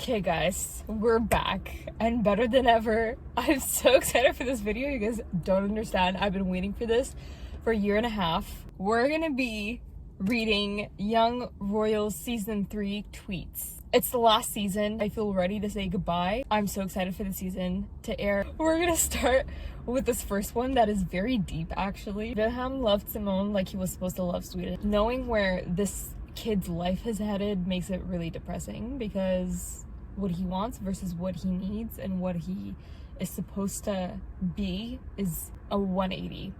Okay guys, we're back and better than ever. I'm so excited for this video. You guys don't understand. I've been waiting for this for a year and a half. We're gonna be reading Young Royals season 3 tweets. It's the last season. I feel ready to say goodbye. I'm so excited for the season to air. We're gonna start with this first one that is very deep actually. Wilhelm loved Simone like he was supposed to love Sweden. Knowing where this kid's life has headed makes it really depressing because what he wants versus what he needs and what he is supposed to be is a 180.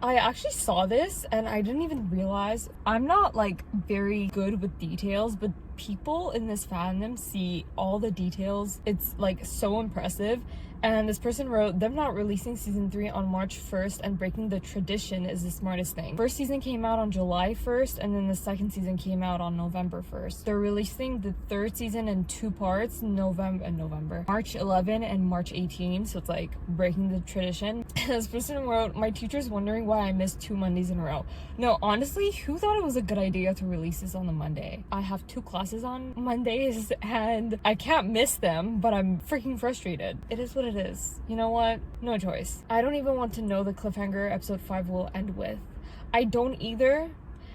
I actually saw this and I didn't even realize. I'm not like very good with details, but people in this fandom see all the details. It's like so impressive. And this person wrote, them not releasing season 3 on March 1st and breaking the tradition is the smartest thing. First season came out on July 1st and then the second season came out on November 1st. They're releasing the third season in 2 parts, March 11 and March 18. So it's like breaking the tradition. This person wrote, my teacher's wondering why I missed 2 Mondays in a row. No, honestly, who thought it was a good idea to release this on the Monday? I have 2 classes on Mondays and I can't miss them, but I'm freaking frustrated. It is what it is. You know what? No choice. I don't even want to know the cliffhanger episode 5 will end with. I don't either.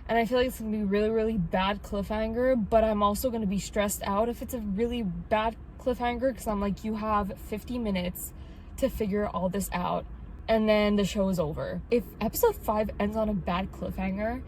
And I feel like it's gonna be really, really bad cliffhanger, but I'm also gonna be stressed out if it's a really bad cliffhanger because I'm like, you have 50 minutes to figure all this out and then the show is over. If episode 5 ends on a bad cliffhanger,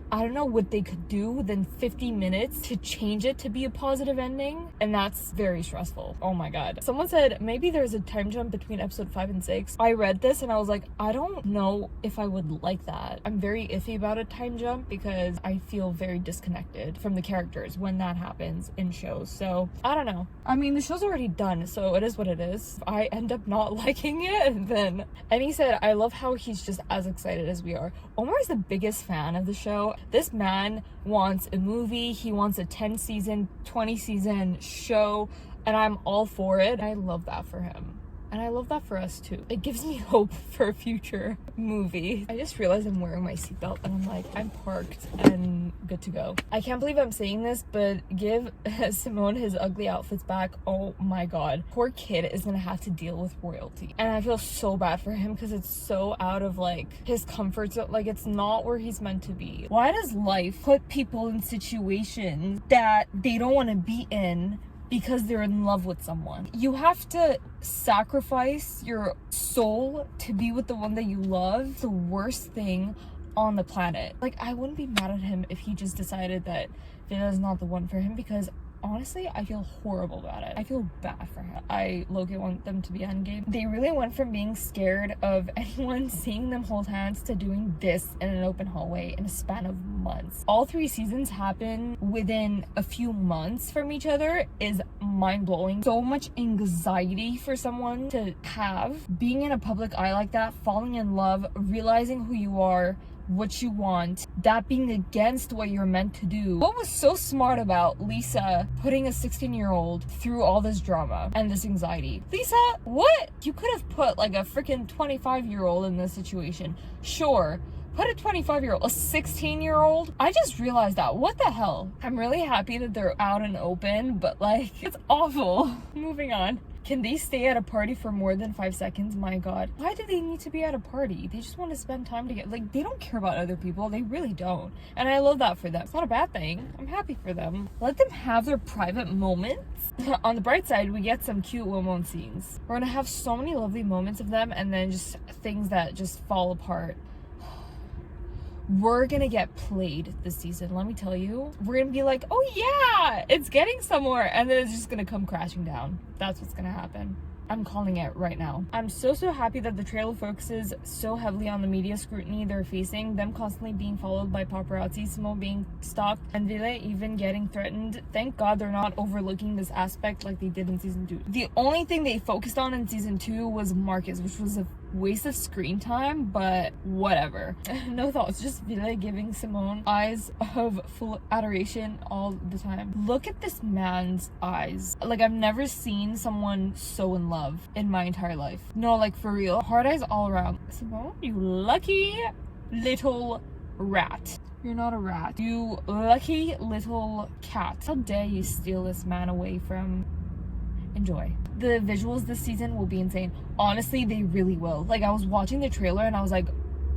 I don't know what they could do within 50 minutes to change it to be a positive ending, and that's very stressful. Oh my god. Someone said maybe there's a time jump between episode 5 and 6. I read this and I was like, I don't know if I would like that. I'm very iffy about a time jump because I feel very disconnected from the characters when that happens in shows. So I don't know. I mean, the show's already done, so it is what it is. If I end up not liking it, then... And he said, I love how he's just as excited as we are. Omar is the biggest fan of the show. This man wants a movie. He wants a 10 season, 20 season show, and I'm all for it. I love that for him. And I love that for us too. It gives me hope for a future movie. I just realized I'm wearing my seatbelt and I'm like, I'm parked and good to go. I can't believe I'm saying this, but give Simone his ugly outfits back. Oh my god. Poor kid is gonna have to deal with royalty. And I feel so bad for him because it's so out of like his comfort zone. Like it's not where he's meant to be. Why does life put people in situations that they don't want to be in because they're in love with someone? You have to sacrifice your soul to be with the one that you love. It's the worst thing on the planet. Like, I wouldn't be mad at him if he just decided that Villa is not the one for him, because honestly, I feel horrible about it. I feel bad for him. I low-key want them to be endgame. They really went from being scared of anyone seeing them hold hands to doing this in an open hallway in a span of months. All 3 seasons happen within a few months from each other is mind-blowing. So much anxiety for someone to have. Being in a public eye like that, falling in love, realizing who you are, what you want, that being against what you're meant to do. What was so smart about Lisa putting a 16-year-old through all this drama and this anxiety? Lisa, what? You could have put like a freaking 25-year-old in this situation. Sure, put a 25-year-old, a 16-year-old. I just realized that. What the hell? I'm really happy that they're out and open, but like, it's awful. Moving on. Can they stay at a party for more than 5 seconds? My god. Why do they need to be at a party? They just want to spend time together. Like, they don't care about other people. They really don't. And I love that for them. It's not a bad thing. I'm happy for them. Let them have their private moments. On the bright side, we get some cute woman scenes. We're gonna have so many lovely moments of them and then just things that just fall apart. We're gonna get played this season, let me tell you. We're gonna be like, oh yeah, it's getting somewhere, and then it's just gonna come crashing down. That's what's gonna happen. I'm calling it right now. I'm so happy that the trailer focuses so heavily on the media scrutiny they're facing, them constantly being followed by paparazzi, Simone being stalked, and Villa even getting threatened. Thank God they're not overlooking this aspect like they did in season 2. The only thing they focused on in season 2 was Marcus, which was a waste of screen time, but whatever. No thoughts, just Villa giving Simone eyes of full adoration all the time. Look at this man's eyes. Like, I've never seen someone so in love in my entire life. No, like, for real. Hard eyes all around. Simone, you lucky little rat. You're not a rat. You lucky little cat. How dare you steal this man away from enjoy. The visuals this season will be insane. Honestly, they really will. Like, I was watching the trailer and I was like,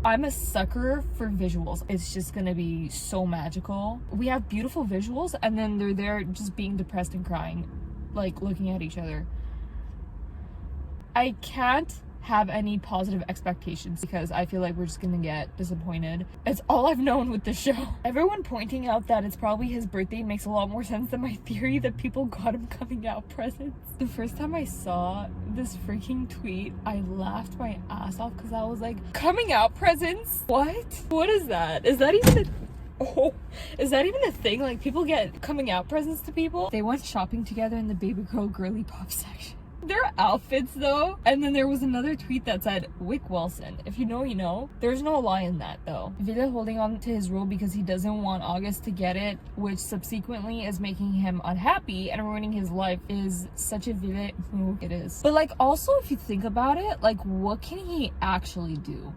I'm a sucker for visuals. It's just gonna be so magical. We have beautiful visuals and then they're there just being depressed and crying, like looking at each other. I can't have any positive expectations because I feel like we're just gonna get disappointed. It's all I've known with the show. Everyone pointing out that it's probably his birthday makes a lot more sense than my theory that people got him coming out presents. The first time I saw this freaking tweet, I laughed my ass off because I was like, coming out presents? What? What is that? Is that even is that even a thing? Like, people get coming out presents to people? They went shopping together in the baby girl girly pop section. Their outfits though, and then there was another tweet that said Wick Wilson. If you know, you know. There's no lie in that though. Villa holding on to his role because he doesn't want August to get it, which subsequently is making him unhappy and ruining his life, is such a Villa move. It is. But like, also if you think about it, like, what can he actually do?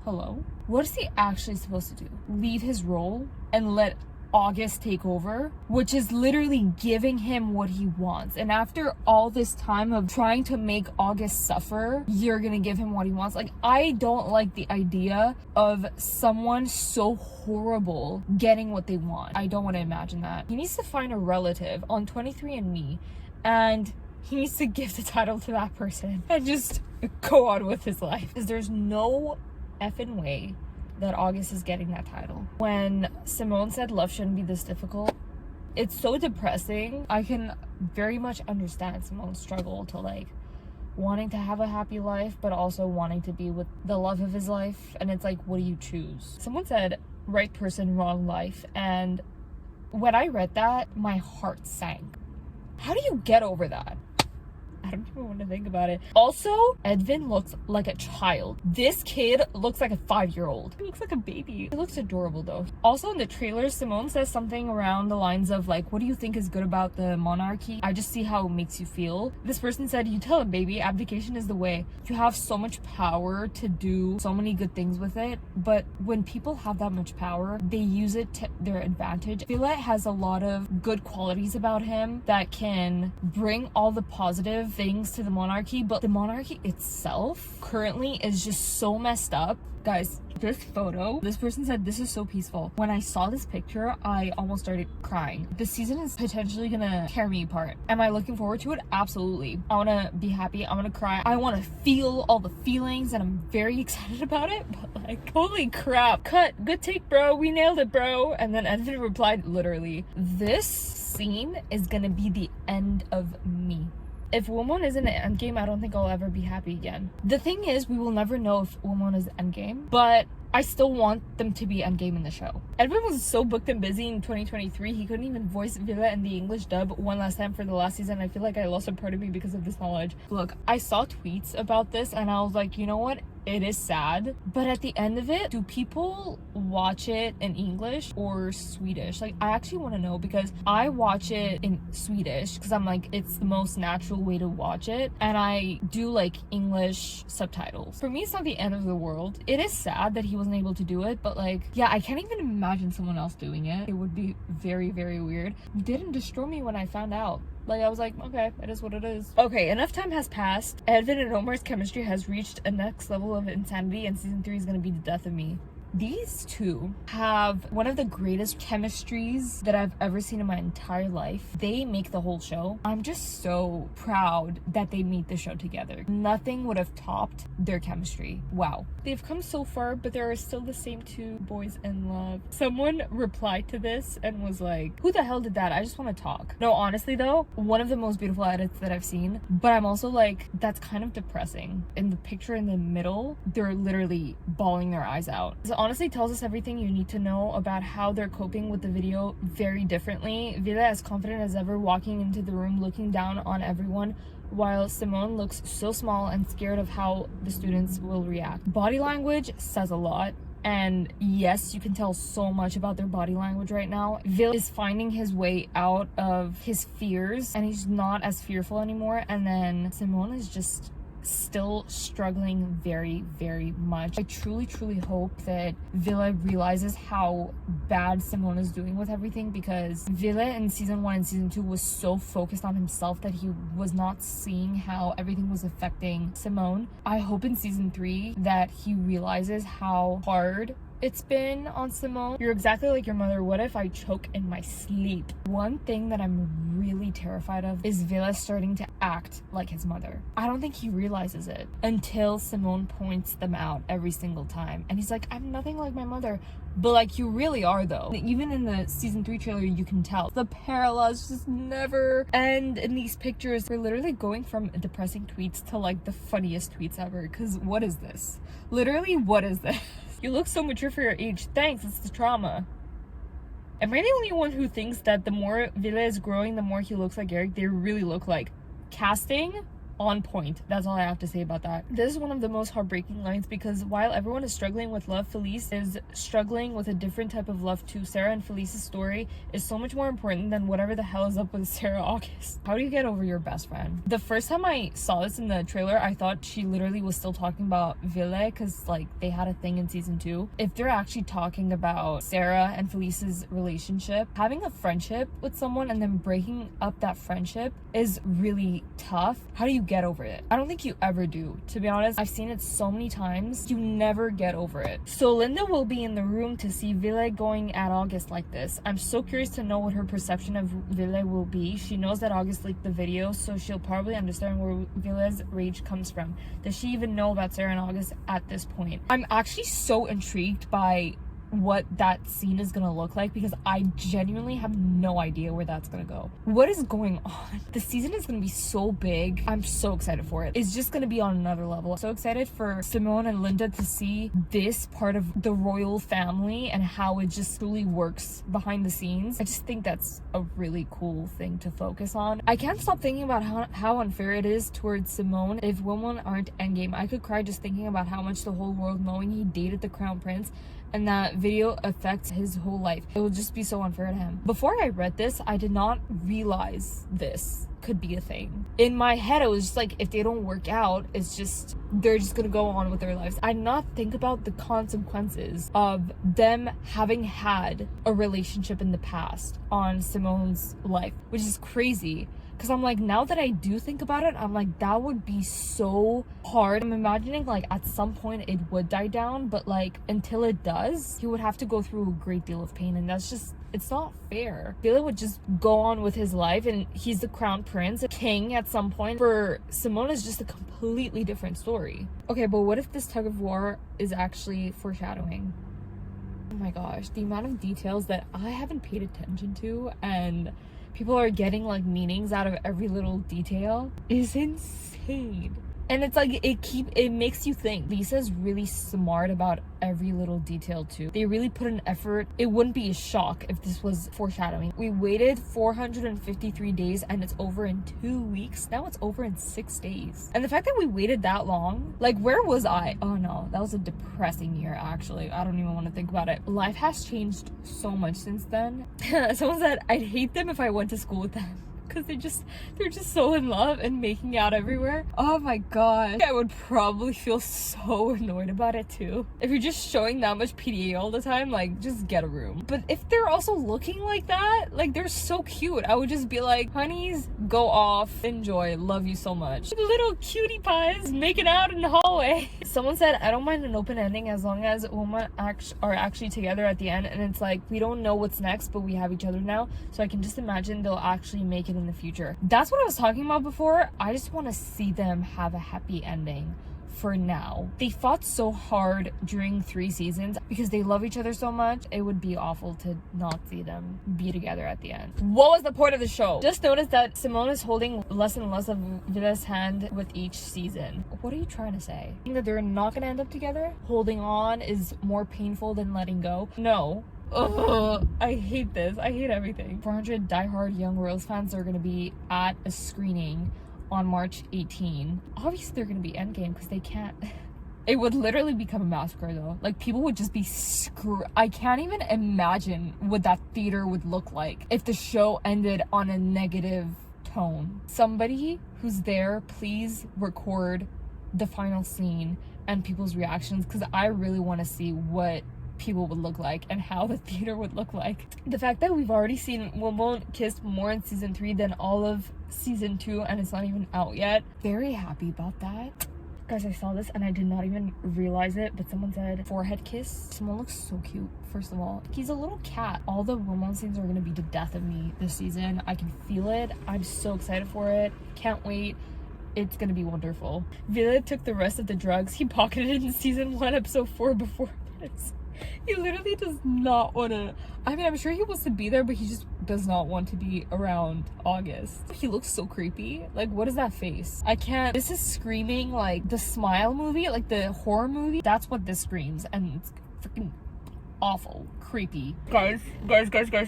Hello? What is he actually supposed to do? Leave his role and let August take over, which is literally giving him what he wants. And after all this time of trying to make August suffer, you're gonna give him what he wants. Like, I don't like the idea of someone so horrible getting what they want. I don't want to imagine that. He needs to find a relative on 23andMe and he needs to give the title to that person and just go on with his life, because there's no effing way that August is getting that title. When Simone said love shouldn't be this difficult, it's so depressing. I can very much understand Simone's struggle to like wanting to have a happy life but also wanting to be with the love of his life, and it's like, what do you choose? Someone said right person, wrong life, and when I read that, my heart sank. How do you get over that? I don't even want to think about it. Also, Edvin looks like a child. This kid looks like a 5-year-old. He looks like a baby. He looks adorable though. Also in the trailer, Simone says something around the lines of like, what do you think is good about the monarchy? I just see how it makes you feel. This person said, you tell him, baby, abdication is the way. You have so much power to do so many good things with it, but when people have that much power, they use it to their advantage. Villa has a lot of good qualities about him that can bring all the positive things to the monarchy, but the monarchy itself currently is just so messed up. Guys, this photo, this person said this is so peaceful. When I saw this picture, I almost started crying. This season is potentially gonna tear me apart. Am I looking forward to it? Absolutely. I wanna be happy, I wanna cry, I wanna feel all the feelings, and I'm very excited about it, but like, holy crap. Cut, good take bro, we nailed it bro. And then Edvin replied literally, this scene is gonna be the end of me. If Womon isn't an endgame, I don't think I'll ever be happy again. The thing is, we will never know if Womon is endgame, but I still want them to be endgame in the show. Edwin was so booked and busy in 2023, he couldn't even voice Villa in the English dub one last time for the last season. I feel like I lost a part of me because of this knowledge. Look, I saw tweets about this and I was like, you know what? It is sad, but at the end of it, do people watch it in English or Swedish? Like, I actually want to know, because I watch it in Swedish because I'm like, it's the most natural way to watch it, and I do like English subtitles. For me, it's not the end of the world. It is sad that he wasn't able to do it, but like, yeah, I can't even imagine someone else doing it. It would be very, very weird. It didn't destroy me when I found out. Like, I was like, okay, it is what it is. Okay, enough time has passed. Edvin and Omar's chemistry has reached a next level of insanity, and season 3 is gonna be the death of me. These two have one of the greatest chemistries that I've ever seen in my entire life. They make the whole show. I'm just so proud that they meet the show together. Nothing would have topped their chemistry. Wow. They've come so far, but there are still the same two boys in love. Someone replied to this and was like, who the hell did that? I just want to talk. No, honestly though, one of the most beautiful edits that I've seen, but I'm also like, that's kind of depressing. In the picture in the middle, they're literally bawling their eyes out. Honestly tells us everything you need to know about how they're coping with the video very differently. Villa as confident as ever, walking into the room looking down on everyone, while Simone looks so small and scared of how the students will react. Body language says a lot, and yes, you can tell so much about their body language right now. Villa is finding his way out of his fears and he's not as fearful anymore, and then Simone is just still struggling very, very much. I truly, truly hope that Ville realizes how bad Simone is doing with everything, because Ville in season 1 and season 2 was so focused on himself that he was not seeing how everything was affecting Simone. I hope in season 3 that he realizes how hard it's been on Simone. You're exactly like your mother. What if I choke in my sleep? One thing that I'm really terrified of is Ville starting to act like his mother. I don't think he realizes it until Simone points them out every single time. And he's like, I'm nothing like my mother. But like, you really are though. Even in the season 3 trailer, you can tell. The parallels just never end in these pictures. We're literally going from depressing tweets to like the funniest tweets ever. Cause what is this? Literally, what is this? You look so mature for your age. Thanks, it's the trauma. Am I the only one who thinks that the more Ville is growing, the more he looks like Eric? They really look like. Casting on point. That's all I have to say about that. This is one of the most heartbreaking lines, because while everyone is struggling with love, Felice is struggling with a different type of love too. Sarah and Felice's story is so much more important than whatever the hell is up with Sarah August. How do you get over your best friend? The first time I saw this in the trailer, I thought she literally was still talking about Ville, because like they had a thing in season 2. If they're actually talking about Sarah and Felice's relationship, having a friendship with someone and then breaking up that friendship is really tough. How do you get over it? I don't think you ever do, to be honest. I've seen it so many times. You never get over it. So Linda will be in the room to see Ville going at August like this. I'm so curious to know what her perception of Ville will be. She knows that August leaked the video, so she'll probably understand where Ville's rage comes from. Does she even know about Sarah and August at this point? I'm actually so intrigued by what that scene is gonna look like, because I genuinely have no idea where that's gonna go. What is going on? The season is gonna be so big. I'm so excited for it. It's just gonna be on another level. So excited for Simone and Linda to see this part of the royal family and how it just truly works behind the scenes. I just think that's a really cool thing to focus on. I can't stop thinking about how unfair it is towards Simone if women aren't endgame. I could cry just thinking about how much the whole world knowing he dated the crown prince and that video affects his whole life. It will just be so unfair to him. Before I read this, I did not realize this could be a thing. In my head, it was just like, if they don't work out, it's just, they're just gonna go on with their lives. I did not think about the consequences of them having had a relationship in the past on Simone's life, which is crazy. Because I'm like, now that I do think about it, I'm like, that would be so hard. I'm imagining like at some point it would die down, but like until it does, he would have to go through a great deal of pain, and that's just, it's not fair. Ville would just go on with his life, and he's the crown prince, a king at some point. For Simone, is just a completely different story. Okay, but what if this tug of war is actually foreshadowing? Oh my gosh, the amount of details that I haven't paid attention to, and people are getting like meanings out of every little detail, is insane. And it's like, it makes you think. Lisa's really smart about every little detail too. They really put an effort. It wouldn't be a shock if this was foreshadowing. We waited 453 days and it's over in 2 weeks. Now it's over in 6 days. And the fact that we waited that long, like, where was I? Oh no, that was a depressing year actually. I don't even want to think about it. Life has changed so much since then. Someone said I'd hate them if I went to school with them, because they're just so in love and making out everywhere. Oh my god, I would probably feel so annoyed about it too. If you're just showing that much PDA all the time, like, just get a room. But if they're also looking like that, like, they're so cute, I would just be like, honeys, go off, enjoy, love you so much. Little cutie pies making out in the hallway. Someone said, I don't mind an open ending as long as women are actually together at the end, and it's like, we don't know what's next, but we have each other now, so I can just imagine they'll actually make it in the future. That's what I was talking about before. I just want to see them have a happy ending for now. They fought so hard during 3 seasons because they love each other so much. It would be awful to not see them be together at the end. What was the point of the show? Just notice that Simone is holding less and less of Ville's hand with each season. What are you trying to say? That they're not gonna end up together? Holding on is more painful than letting go? No. Ugh, I hate this. I hate everything. 400 diehard Young Royals fans are gonna be at a screening on March 18. Obviously they're gonna be endgame because they can't. It would literally become a massacre though. Like, people would just be I can't even imagine what that theater would look like if the show ended on a negative tone. Somebody who's there, please record the final scene and people's reactions, because I really want to see what people would look like and how the theater would look like. The fact that we've already seen Womon kiss more in season 3 than all of season 2 and it's not even out yet, very happy about that. Guys, I saw this and I did not even realize it, but someone said forehead kiss. Someone looks so cute. First of all, he's a little cat. All the romance scenes are gonna be the death of me this season. I can feel it. I'm so excited for it. Can't wait. It's gonna be wonderful. Villa took the rest of the drugs he pocketed in season 1 episode 4 before this. He literally does not want to. I mean, I'm sure he wants to be there, but he just does not want to be around August. He looks so creepy. Like, what is that face? I can't. This is screaming like the Smile movie, like the horror movie. That's what this screams, and it's freaking awful, creepy. Guys,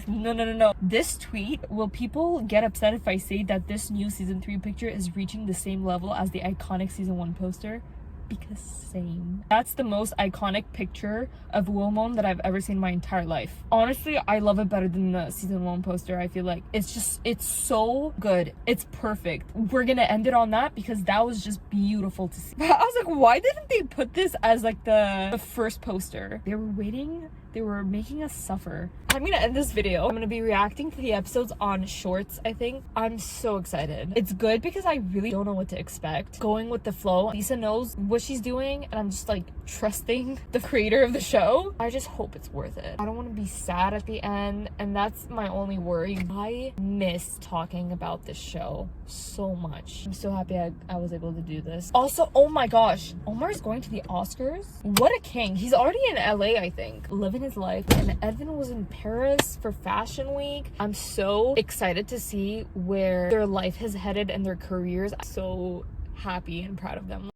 no. This tweet, will people get upset if I say that this new season 3 picture is reaching the same level as the iconic season 1 poster? Because same. That's the most iconic picture of Womon that I've ever seen in my entire life. Honestly, I love it better than the season 1 poster. I feel like it's so good. It's perfect. We're gonna end it on that because that was just beautiful to see. I was like, why didn't they put this as like the first poster? They were waiting. They were making us suffer. I'm gonna end this video. I'm gonna be reacting to the episodes on shorts, I think. I'm so excited. It's good because I really don't know what to expect. Going with the flow. Lisa knows what she's doing and I'm just like trusting the creator of the show. I just hope it's worth it. I don't want to be sad at the end, and that's my only worry. I miss talking about this show so much. I'm so happy I was able to do this. Also, oh my gosh, Omar's going to the Oscars. What a king. He's already in LA, I think, living his life, and Edvin was in Paris for Fashion Week. I'm so excited to see where their life has headed and their careers. I'm so happy and proud of them.